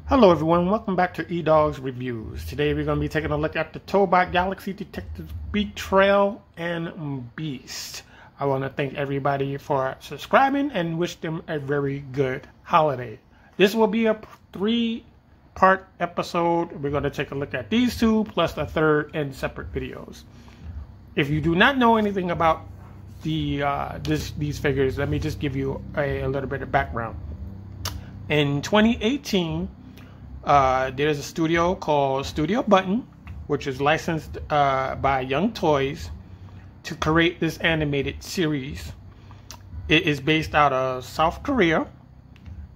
Hello everyone, welcome back to Edoggz Reviews. Today we're going to be taking a look at the Tobot Galaxy Detectives BigTrail and Beast. I want to thank everybody for subscribing and wish them a very good holiday. This will be a 3-part episode. We're going to take a look at these two plus a third in separate videos. If you do not know anything about these figures, let me just give you a little bit of background. In 2018, there's a studio called Studio Button, which is licensed by Young Toys to create this animated series. It is based out of South Korea,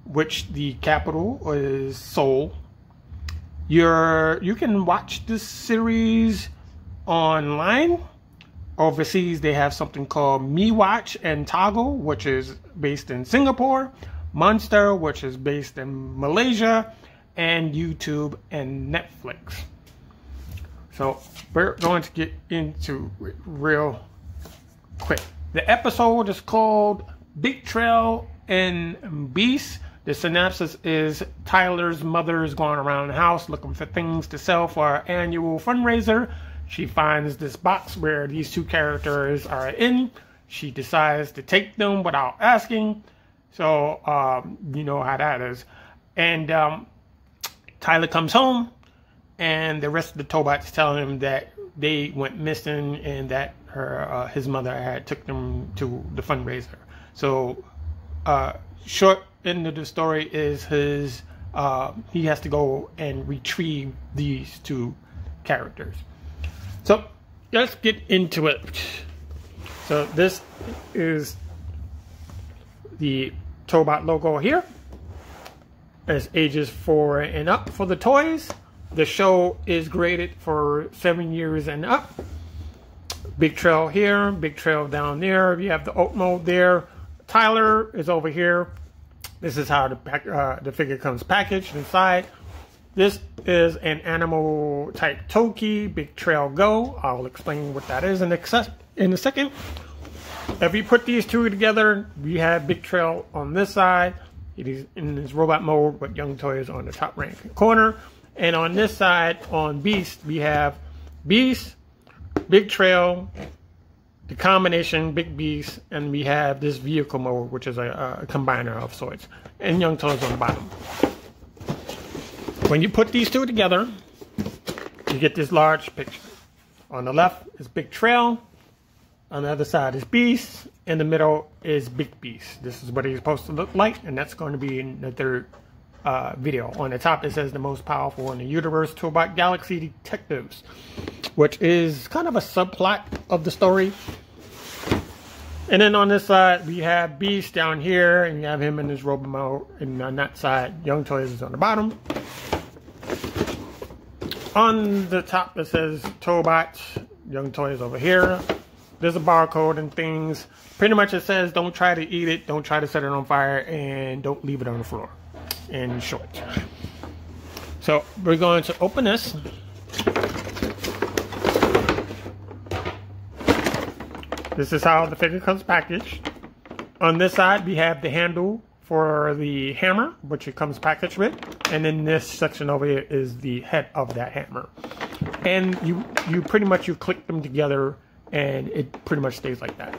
which the capital is Seoul. You can watch this series online. Overseas, they have something called MeWatch and Toggle, which is based in Singapore, Monster, which is based in Malaysia, and YouTube and Netflix. So we're going to get into it real quick. The episode is called BigTrail and Beast. The synopsis is Tyler's mother is going around the house looking for things to sell for our annual fundraiser. She finds this box where these two characters are in. She decides to take them without asking. So, you know how that is. And Tyler comes home, and the rest of the Tobots tell him that they went missing and that his mother had took them to the fundraiser. So, short end of the story is he has to go and retrieve these two characters. So, let's get into it. So, this is the Tobot logo here. It's ages 4 and up for the toys. The show is graded for 7 years and up. BigTrail here, BigTrail down there. You have the oat mode there. Tyler is over here. This is how the figure comes packaged inside. This is an animal type Toki, BigTrail Go. I'll explain what that is in a second. If you put these two together, we have BigTrail on this side. It is in this robot mode, but Young Toys on the top right corner. And on this side, on Beast, we have Beast, BigTrail, the combination Big Beast, and we have this vehicle mode, which is a combiner of sorts, and Young Toys on the bottom. When you put these two together, you get this large picture. On the left is BigTrail. On the other side is Beast. In the middle is Big Beast. This is what he's supposed to look like, and that's going to be in the third video. On the top, it says the most powerful in the universe, Tobot Galaxy Detectives, which is kind of a subplot of the story. And then on this side, we have Beast down here, and you have him in his robot mode. And on that side, Young Toys is on the bottom. On the top, it says Tobot, Young Toys over here. There's a barcode and things. Pretty much it says don't try to eat it, don't try to set it on fire, and don't leave it on the floor. In short. So we're going to open this. This is how the figure comes packaged. On this side we have the handle for the hammer, which it comes packaged with. And then this section over here is the head of that hammer. And you pretty much click them together, and it pretty much stays like that.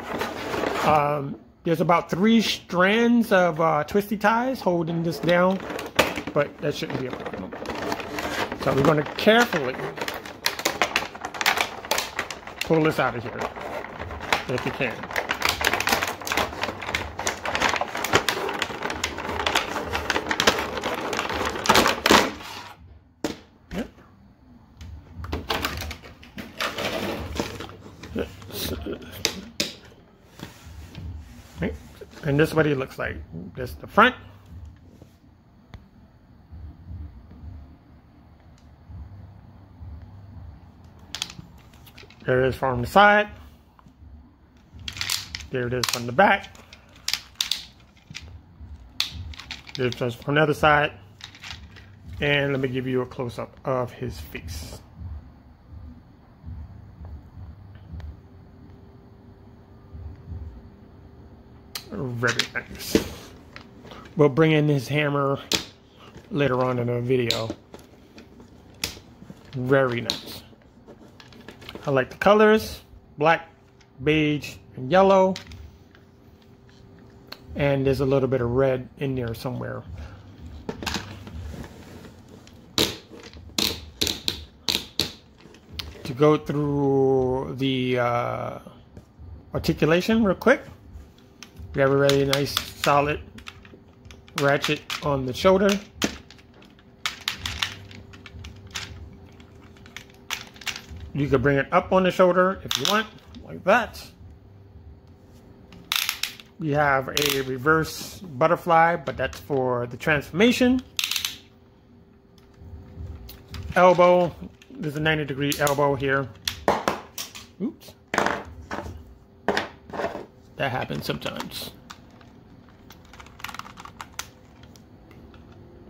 There's about 3 strands of twisty ties holding this down, but that shouldn't be a problem. So we're going to carefully pull this out of here, if you can. And this is what he looks like. This is the front. There it is from the side. There it is from the back. There it is from the other side. And let me give you a close-up of his face. Very nice. We'll bring in his hammer later on in the video. Very nice. I like the colors, black, beige, and yellow. And there's a little bit of red in there somewhere. To go through the articulation real quick, we have a really nice solid ratchet on the shoulder. You can bring it up on the shoulder if you want, like that. We have a reverse butterfly, but that's for the transformation. Elbow, there's a 90-degree elbow here. Oops. That happens sometimes.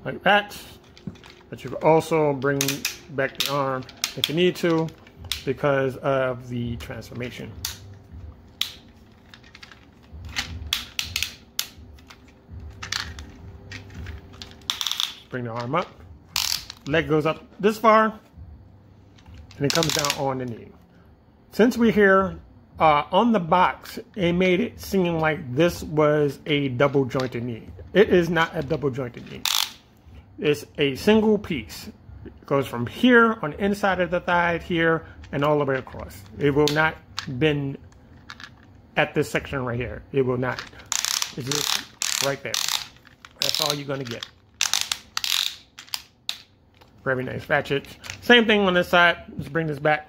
Like that. But you can also bring back the arm if you need to because of the transformation. Bring the arm up. Leg goes up this far and it comes down on the knee. Since we're here, on the box, it made it seem like this was a double jointed knee. It is not a double jointed knee. It's a single piece. It goes from here on the inside of the thigh here and all the way across. It will not bend at this section right here. It will not. It's just right there. That's all you're going to get. Very nice ratchet. Same thing on this side. Let's bring this back.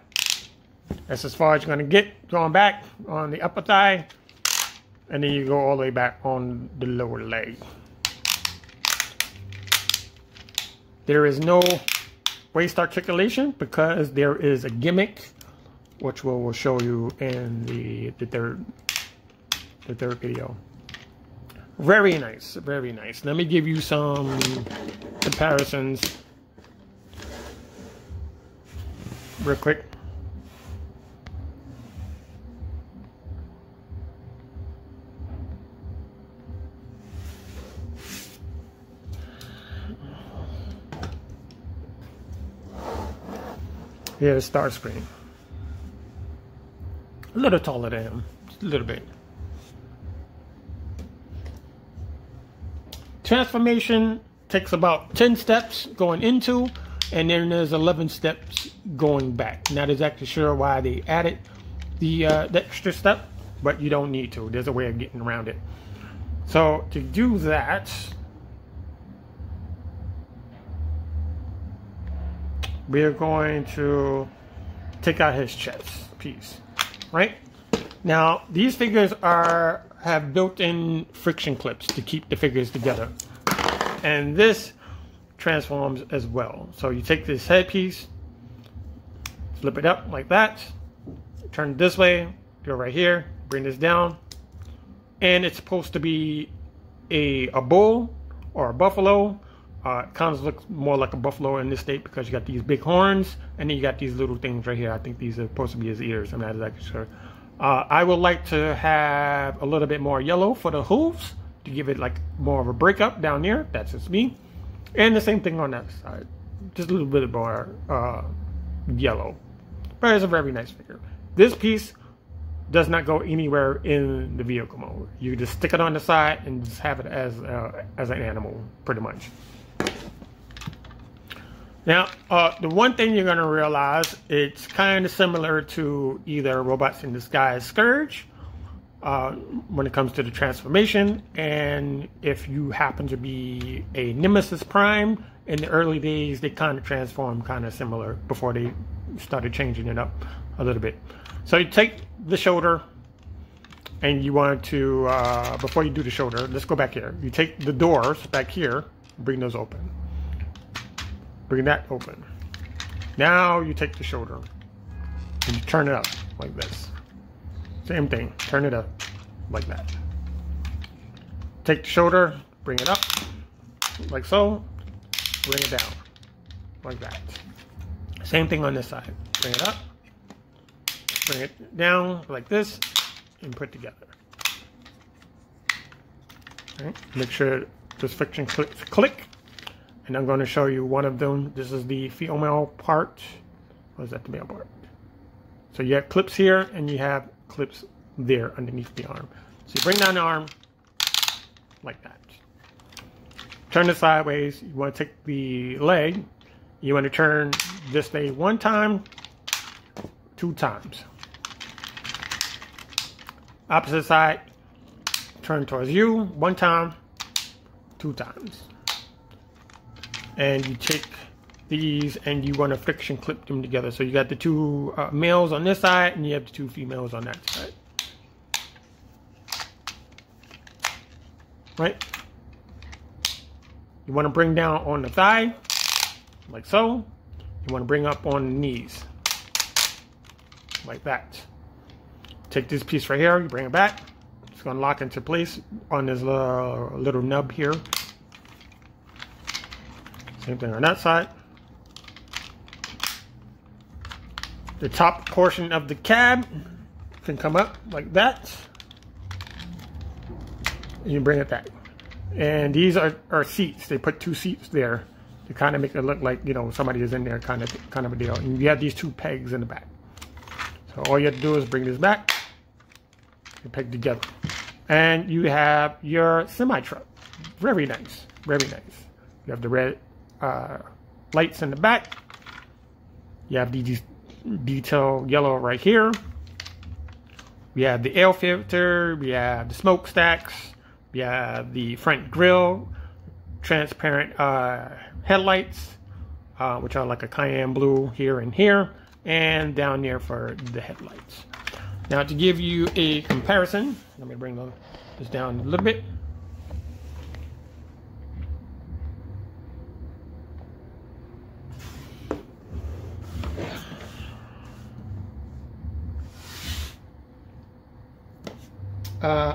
That's as far as you're going to get going back on the upper thigh. And then you go all the way back on the lower leg. There is no waist articulation because there is a gimmick, which we'll show you in the third video. Very nice, very nice. Let me give you some comparisons real quick. Here's start screen. A little taller than him, just a little bit. Transformation takes about 10 steps going into, and then there's 11 steps going back. Not exactly sure why they added the extra step, but you don't need to. There's a way of getting around it. So to do that, we're going to take out his chest piece, right? Now, these figures have built-in friction clips to keep the figures together. And this transforms as well. So you take this headpiece, flip it up like that, turn it this way, go right here, bring this down, and it's supposed to be a bull or a buffalo. It kind of looks more like a buffalo in this state because you got these big horns, and then you got these little things right here. I think these are supposed to be his ears. I'm not exactly sure. I would like to have a little bit more yellow for the hooves to give it like more of a breakup down there. That's just me. And the same thing on that side. Just a little bit more yellow. But it's a very nice figure. This piece does not go anywhere in the vehicle mode. You just stick it on the side and just have it as an animal, pretty much. Now, the one thing you're going to realize, it's kind of similar to either Robots in Disguise Scourge when it comes to the transformation, and if you happen to be a Nemesis Prime, in the early days, they kind of transformed kind of similar before they started changing it up a little bit. So you take the shoulder, and you want to, before you do the shoulder, let's go back here. You take the doors back here, bring those open. Bring that open. Now you take the shoulder and you turn it up like this. Same thing, turn it up like that. Take the shoulder, bring it up like so, bring it down like that. Same thing on this side. Bring it up, bring it down like this, and put together. All right. Make sure this friction click. and I'm going to show you one of them. This is the female part. Or is that the male part? So you have clips here, and you have clips there underneath the arm. So you bring down the arm like that. Turn it sideways. You want to take the leg. You want to turn this way 1 time, 2 times. Opposite side, turn towards you 1 time, 2 times. And you take these and you want to friction clip them together. So you got the 2 males on this side and you have the 2 females on that side. Right? You want to bring down on the thigh, like so. You want to bring up on the knees, like that. Take this piece right here, you bring it back. It's going to lock into place on this little nub here. Same thing on that side. The top portion of the cab can come up like that. And you bring it back. And these are seats. They put 2 seats there to kind of make it look like, you know, somebody is in there, kind of a deal. And you have these 2 pegs in the back. So all you have to do is bring this back and peg together. And you have your semi-truck. Very nice. Very nice. You have the red lights in the back. You have these detail yellow right here. We have the air filter. We have the smokestacks. We have the front grille, transparent headlights, which are like a cayenne blue here and here, and down there for the headlights. Now to give you a comparison, let me bring this down a little bit.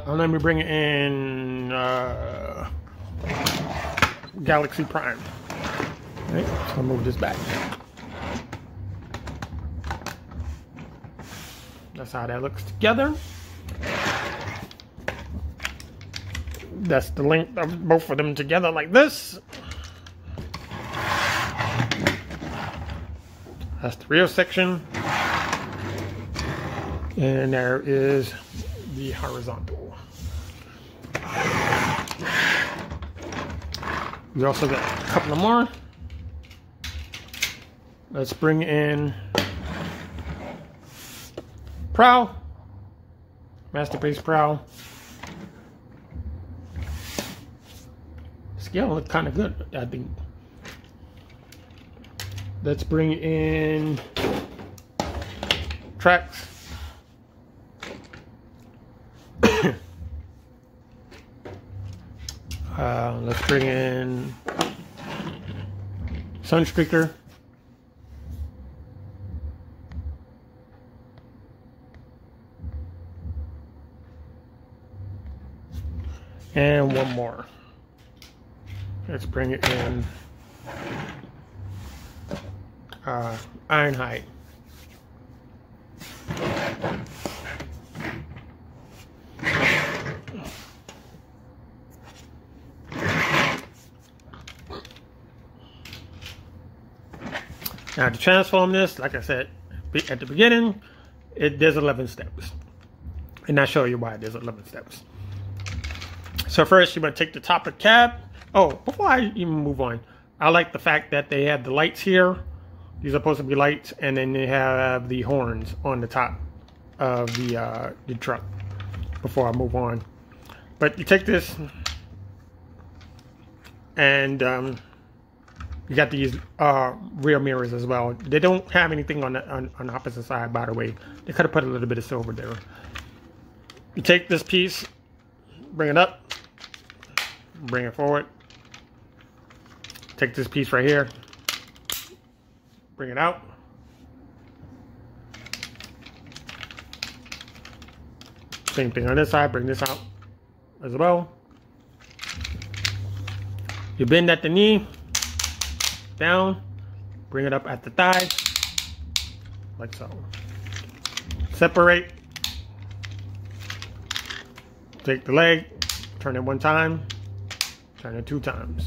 Let me bring in Galaxy Prime. Right, so I'll move this back. That's how that looks together. That's the length of both of them together like this. That's the rear section. And there is the horizontal. We also got a couple of more. Let's bring in prow, masterpiece prow. Scale looks kind of good, I think. Let's bring in tracks. Let's bring in Sunstreaker. And one more. Let's bring it in Ironhide. Now to transform this, like I said at the beginning, there's 11 steps. And I'll show you why there's 11 steps. So first you want to take the top of the cab. Oh, before I even move on, I like the fact that they have the lights here. These are supposed to be lights, and then they have the horns on the top of the truck before I move on. But you take this and you got these rear mirrors as well. They don't have anything on the opposite side, by the way. They could have put a little bit of silver there. You take this piece, bring it up, bring it forward. Take this piece right here, bring it out. Same thing on this side, bring this out as well. You bend at the knee, down, bring it up at the thigh, like so. Separate. Take the leg, turn it 1 time, turn it 2 times.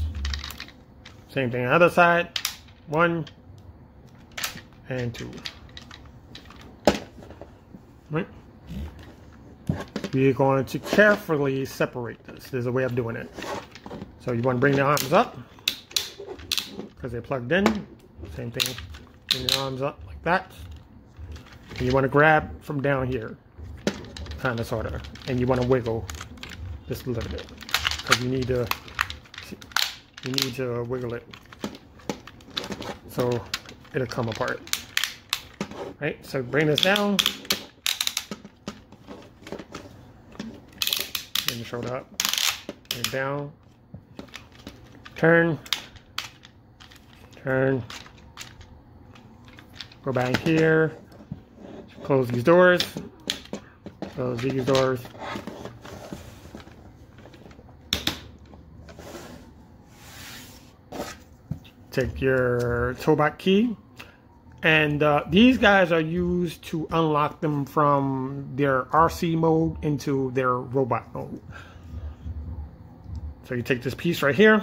Same thing on the other side. 1 and 2. Right. We're going to carefully separate this. There's a way of doing it. So you want to bring the arms up because they're plugged in. Same thing. Bring the arms up like that. And you want to grab from down here, kind of, sort of, and you want to wiggle just a little bit because you need to wiggle it so it'll come apart. Right. So bring this down. Bring the shoulder up. Bring it down. Turn. Turn. Go back here. Close these doors. Close these doors. Take your Tobot key. And these guys are used to unlock them from their RC mode into their robot mode. So you take this piece right here.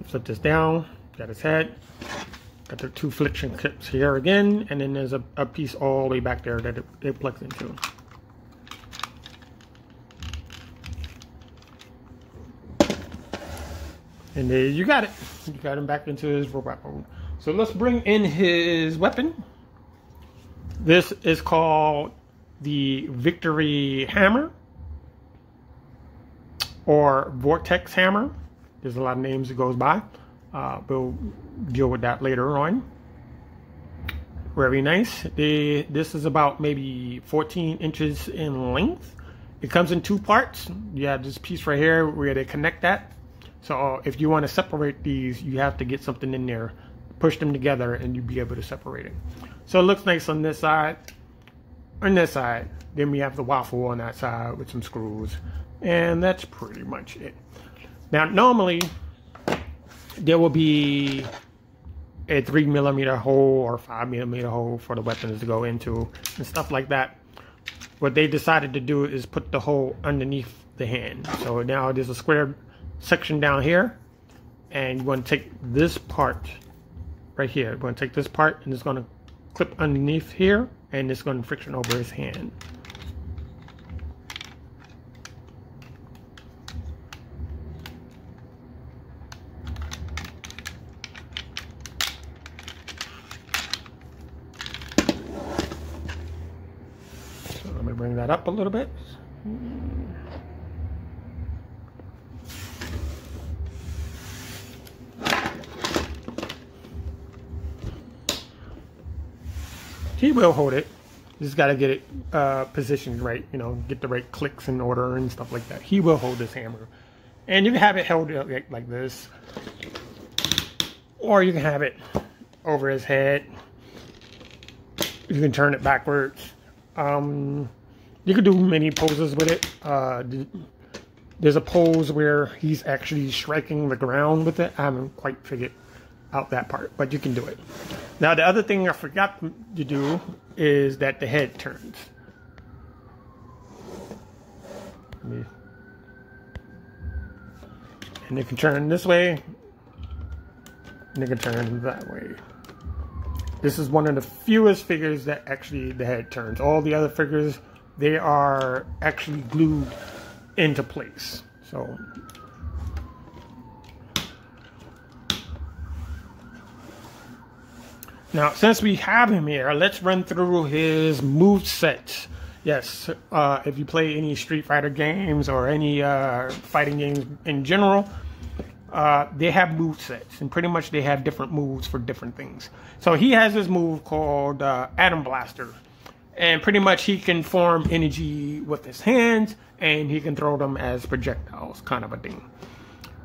Flip this down, got his head, got the 2 friction clips here again, and then there's a piece all the way back there that it plugs into. And there you got it. You got him back into his robot mode. So let's bring in his weapon. This is called the Victory Hammer or Vortex Hammer. There's a lot of names it goes by. We'll deal with that later on. Very nice. This is about maybe 14 inches in length. It comes in 2 parts. You have this piece right here where they connect that. So if you want to separate these, you have to get something in there, push them together, and you'll be able to separate it. So it looks nice on this side. On this side, then we have the waffle on that side with some screws. And that's pretty much it. Now, normally, there will be a 3mm hole or 5mm hole for the weapons to go into and stuff like that. What they decided to do is put the hole underneath the hand. So now there's a square section down here, and you want to take this part right here. You want to take this part, and it's going to clip underneath here, and it's going to friction over his hand. Bring that up a little bit. He will hold it. You just got to get it positioned right, you know, get the right clicks in order and stuff like that. He will hold this hammer. And you can have it held like this. Or you can have it over his head. You can turn it backwards. You could do many poses with it. There's a pose where he's actually striking the ground with it. I haven't quite figured out that part, but you can do it. Now, the other thing I forgot to do is that the head turns. And it can turn this way, and it can turn that way. This is one of the fewest figures that actually the head turns. All the other figures, they are actually glued into place. So now, since we have him here, let's run through his move sets. Yes, if you play any Street Fighter games or any fighting games in general, they have move sets, and pretty much they have different moves for different things. So he has this move called Atom Blaster, and pretty much he can form energy with his hands, and he can throw them as projectiles, kind of a thing.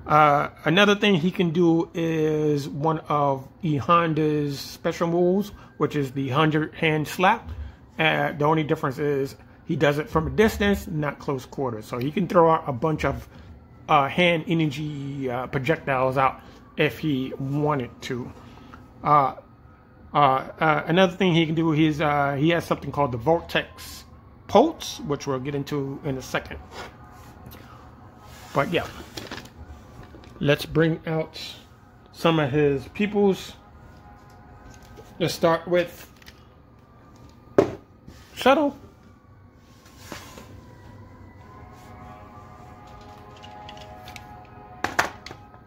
Another thing he can do is one of E Honda's special moves, which is the 100-hand slap. The only difference is he does it from a distance, not close quarters. So he can throw out a bunch of hand energy projectiles out if he wanted to. Another thing he can do is he has something called the Vortex Pulse, which we'll get into in a second. But yeah, let's bring out some of his peoples. Let's start with Shuttle.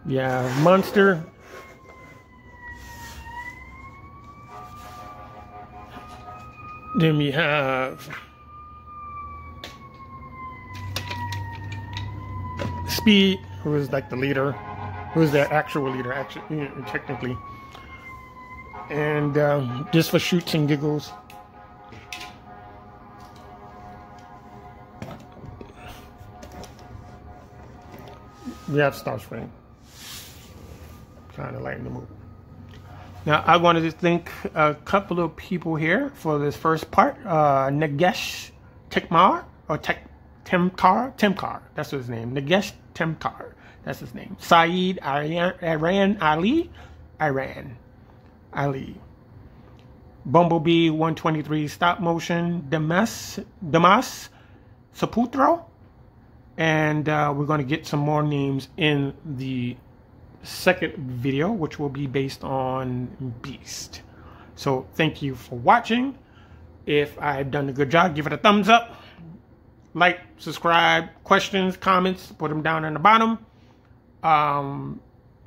Yeah, Monster. Then we have Speed, who is like the leader, who is the actual leader, actually, technically. And just for shoots and giggles. We have Starscream. Kind of lighten the mood. Now, I wanted to thank a couple of people here for this first part. Nagesh Tekmar, or Temkar, that's his name. Nagesh Temkar, that's his name. Saeed Iran Ali. Bumblebee 123 stop motion. Damas Saputro. And we're going to get some more names in the second video, which will be based on Beast. So thank you for watching. If I've done a good job, give it a thumbs up, like, subscribe. Questions, comments, put them down in the bottom, and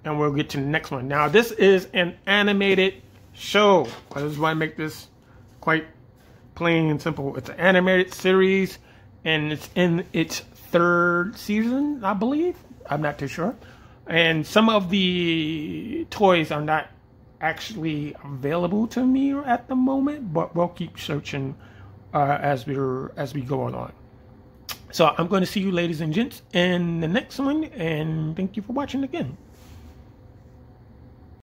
we'll get to the next one. Now, this is an animated show. I just want to make this quite plain and simple. It's an animated series, and it's in its 3rd season, I believe. I'm not too sure. And some of the toys are not actually available to me at the moment, but we'll keep searching as we go along. So I'm going to see you, ladies and gents, in the next one, and thank you for watching again.